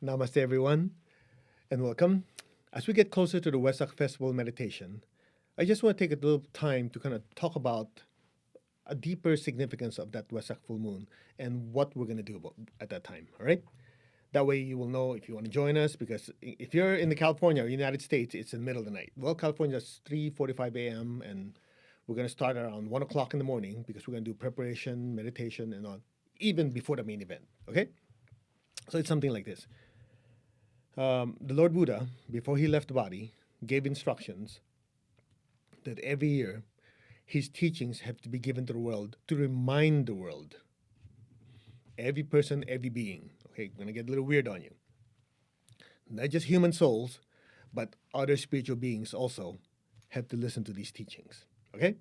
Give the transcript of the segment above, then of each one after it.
Namaste, everyone, and welcome. As we get closer to the Wesak Festival meditation, I just want to take a little time to kind of talk about a deeper significance of that Wesak full moon and what we're going to do about at that time. All right. That way, you will know if you want to join us. Because if you're in the California or United States, it's in the middle of the night. Well, California is 3:45 a.m. and we're going to start around 1 o'clock in the morning because we're going to do preparation, meditation, and all, even before the main event. Okay. So it's something like this. The Lord Buddha, before he left the body, gave instructions that every year his teachings have to be given to the world to remind the world, every person, every being. Okay, I'm going to get a little weird on you. Not just human souls, but other spiritual beings also have to listen to these teachings. Okay?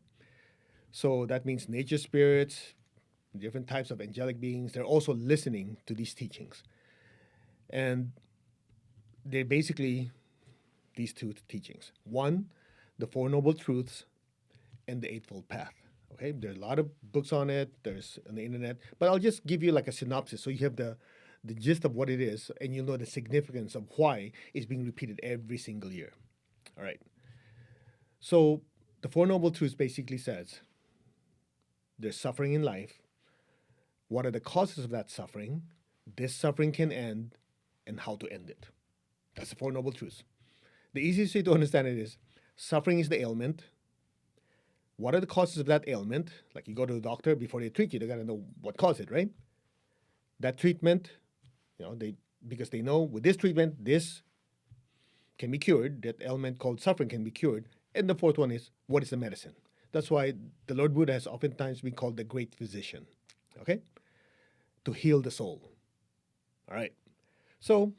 So that means nature spirits, different types of angelic beings, they're also listening to these teachings. And they're basically these two teachings. One, the Four Noble Truths and the Eightfold Path. Okay, there's a lot of books on it. There's on the internet, but I'll just give you like a synopsis so you have the gist of what it is, and you'll know the significance of why it's being repeated every single year. All right. So the Four Noble Truths basically says there's suffering in life. What are the causes of that suffering? This suffering can end, and how to end it. That's the Four Noble Truths. The easiest way to understand it is suffering is the ailment. What are the causes of that ailment? Like you go to the doctor, before they treat you, they got to know what caused it, right? That treatment, because they know with this treatment, this can be cured. That ailment called suffering can be cured. And the fourth one is, what is the medicine? That's why the Lord Buddha has oftentimes been called the great physician, okay? To heal the soul. All right. So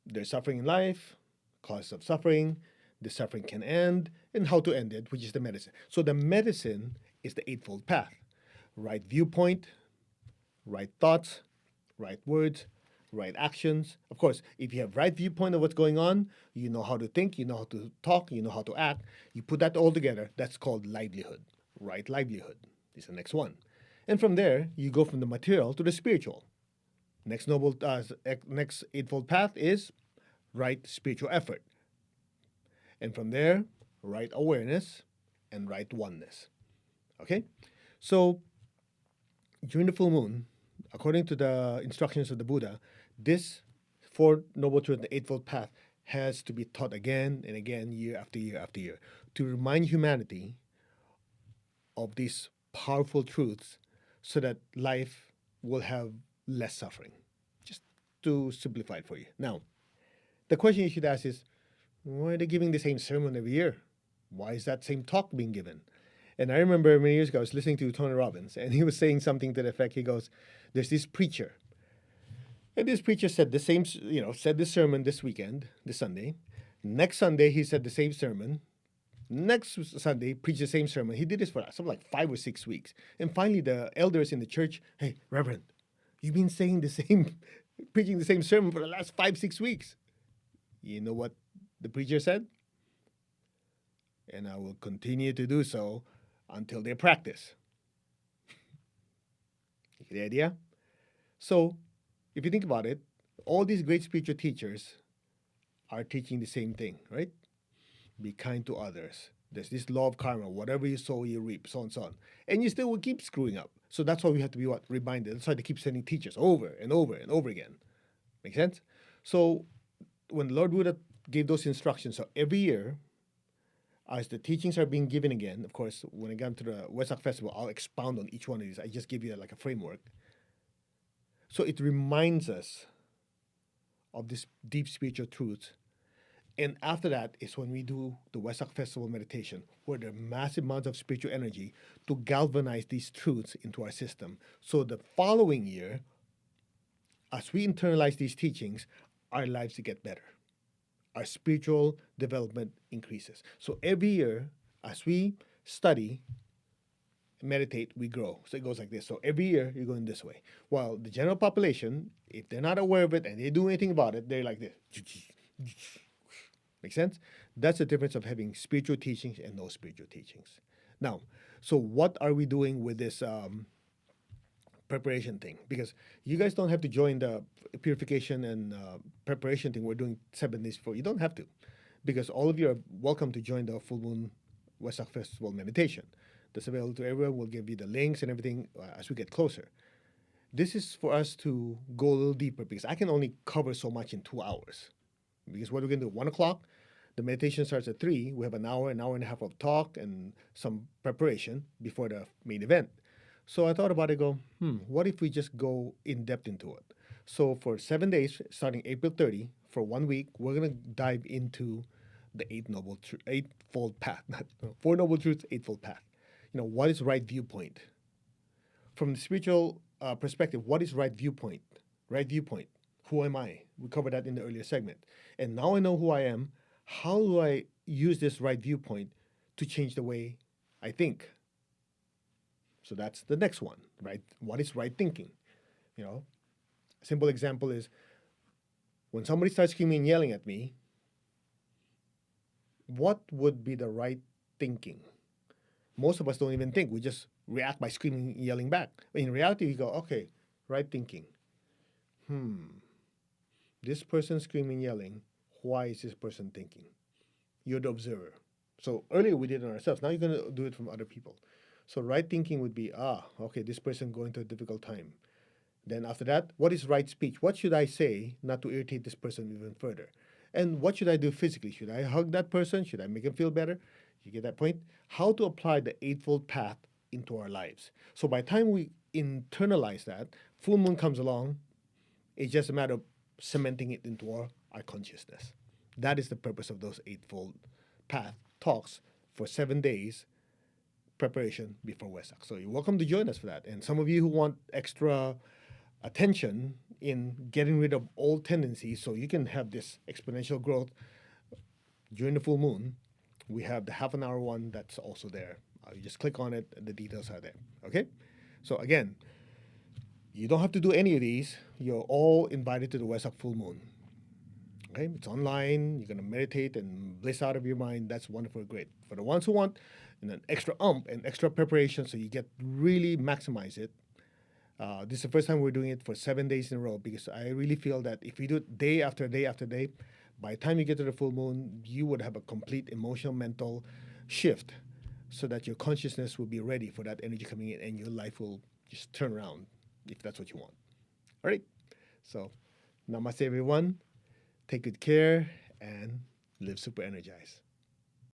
there's suffering in life, cause of suffering, the suffering can end, and how to end it, which is the medicine. So the medicine is the Eightfold Path. Right viewpoint, right thoughts, right words, right actions. Of course, if you have right viewpoint of what's going on, you know how to think, you know how to talk, you know how to act. You put that all together, that's called livelihood. Right livelihood is the next one. And from there, you go from the material to the spiritual. Next Eightfold Path is right spiritual effort. And from there, right awareness and right oneness. Okay? So during the full moon, according to the instructions of the Buddha, this Four Noble Truths, the Eightfold Path, has to be taught again and again, year after year after year, to remind humanity of these powerful truths so that life will have less suffering. Just to simplify it for you. Now, the question you should ask is, why are they giving the same sermon every year? Why is that same talk being given? And I remember many years ago, I was listening to Tony Robbins, and he was saying something to the effect, he goes, there's this preacher. And this preacher said said this sermon this weekend, this Sunday. Next Sunday, he said the same sermon. Next Sunday, preached the same sermon. He did this for something like 5 or 6 weeks. And finally, the elders in the church, hey, Reverend, you've been saying the same, preaching the same sermon for the last 5, 6 weeks. You know what the preacher said? And I will continue to do so until they practice. You get the idea? So, if you think about it, all these great spiritual teachers are teaching the same thing, right? Be kind to others. There's this law of karma. Whatever you sow, you reap, so on and so on. And you still will keep screwing up. So that's why we have to be reminded. That's why they keep sending teachers over and over and over again. Make sense? So when the Lord Buddha gave those instructions, so every year, as the teachings are being given again, of course, when I get to the Wesak Festival, I'll expound on each one of these. I just give you like a framework. So it reminds us of this deep spiritual truth. And after that is when we do the Wesak Festival meditation, where there are massive amounts of spiritual energy to galvanize these truths into our system. So the following year, as we internalize these teachings, our lives get better. Our spiritual development increases. So every year, as we study, meditate, we grow. So it goes like this. So every year, you're going this way. While the general population, if they're not aware of it and they do anything about it, they're like this. Make sense? That's the difference of having spiritual teachings and no spiritual teachings. Now, so what are we doing with this preparation thing, because you guys don't have to join the purification and preparation thing we're doing 7 days before. You don't have to, because all of you are welcome to join the full moon Wesak festival meditation. That's available to everyone. We'll give you the links and everything as we get closer. This is for us to go a little deeper, because I can only cover so much in 2 hours. Because what we're going to do, 1 o'clock, the meditation starts at 3. We have an hour and a half of talk and some preparation before the main event. So I thought about it, what if we just go in depth into it? So for 7 days, starting April 30, for 1 week, we're going to dive into the Eightfold Path. Not Four Noble Truths, Eightfold Path. What is right viewpoint? From the spiritual perspective, what is right viewpoint? Right viewpoint. Who am I? We covered that in the earlier segment. And now I know who I am. How do I use this right viewpoint to change the way I think? So that's the next one, right? What is right thinking? A simple example is when somebody starts screaming and yelling at me, what would be the right thinking? Most of us don't even think. We just react by screaming and yelling back. In reality, we go, okay, right thinking. This person screaming, yelling, why is this person thinking? You're the observer. So earlier we did it on ourselves. Now you're going to do it from other people. So right thinking would be, okay, this person going through a difficult time. Then after that, what is right speech? What should I say not to irritate this person even further? And what should I do physically? Should I hug that person? Should I make him feel better? You get that point? How to apply the Eightfold Path into our lives. So by the time we internalize that, full moon comes along, it's just a matter of cementing it into our consciousness. That is the purpose of those Eightfold Path talks for 7 days preparation before Wesak. So you're welcome to join us for that. And some of you who want extra attention in getting rid of old tendencies so you can have this exponential growth during the full moon, we have the half an hour one that's also there. You just click on it and the details are there. Okay? So again, you don't have to do any of these. You're all invited to the Wesak full moon. Okay? It's online. You're going to meditate and bliss out of your mind. That's wonderful, great. For the ones who want an extra and extra preparation so you get really maximize it, this is the first time we're doing it for 7 days in a row, because I really feel that if we do it day after day after day, by the time you get to the full moon, you would have a complete emotional, mental shift so that your consciousness will be ready for that energy coming in and your life will just turn around if that's what you want. All right. So, namaste, everyone. Take good care and live super energized.